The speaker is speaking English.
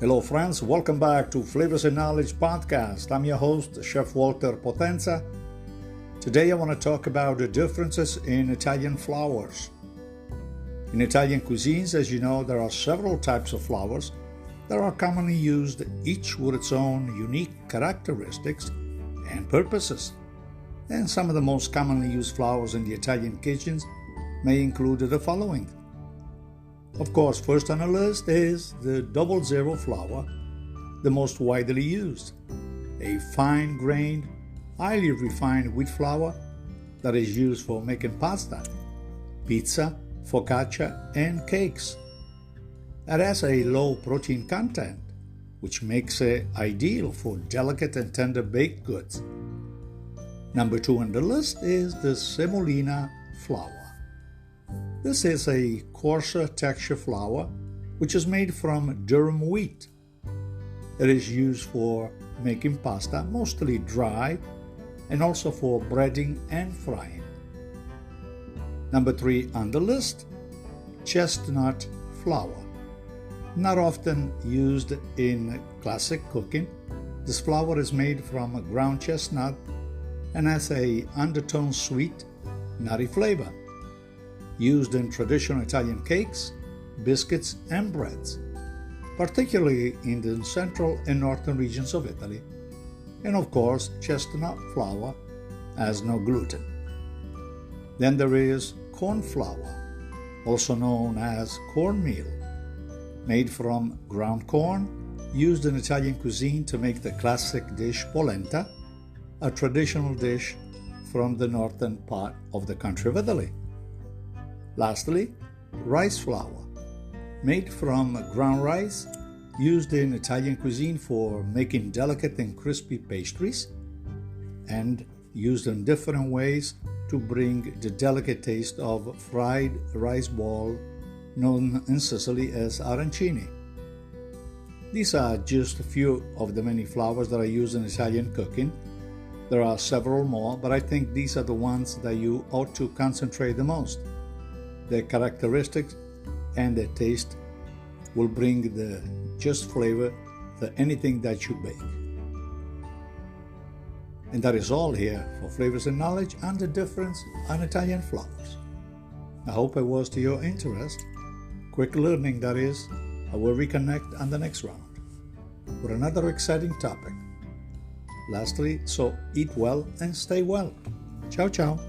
Hello friends, welcome back to Flavors and Knowledge podcast. I'm your host, Chef Walter Potenza. Today I want to talk about the differences in Italian flours. In Italian cuisines, as you know, there are several types of flours that are commonly used, each with its own unique characteristics and purposes. And some of the most commonly used flours in the Italian kitchens may include the following. Of course, first on the list is the 00 flour, the most widely used. A fine-grained, highly refined wheat flour that is used for making pasta, pizza, focaccia, and cakes. It has a low protein content, which makes it ideal for delicate and tender baked goods. Number 2 on the list is the semolina flour. This is a coarser texture flour which is made from durum wheat. It is used for making pasta, mostly dry, and also for breading and frying. Number 3 on the list, chestnut flour. Not often used in classic cooking, this flour is made from ground chestnut and has a undertone sweet, nutty flavor. Used in traditional Italian cakes, biscuits, and breads, particularly in the central and northern regions of Italy. And of course, chestnut flour has no gluten. Then there is corn flour, also known as cornmeal, made from ground corn, used in Italian cuisine to make the classic dish polenta, a traditional dish from the northern part of the country of Italy. Lastly, rice flour, made from ground rice, used in Italian cuisine for making delicate and crispy pastries, and used in different ways to bring the delicate taste of fried rice ball known in Sicily as arancini. These are just a few of the many flours that are used in Italian cooking. There are several more, but I think these are the ones that you ought to concentrate the most. Their characteristics and their taste will bring the just flavor to anything that you bake. And that is all here for Flavors and Knowledge and the difference on Italian flours. I hope it was to your interest. Quick learning, that is. I will reconnect on the next round with another exciting topic. Lastly, so eat well and stay well. Ciao, ciao.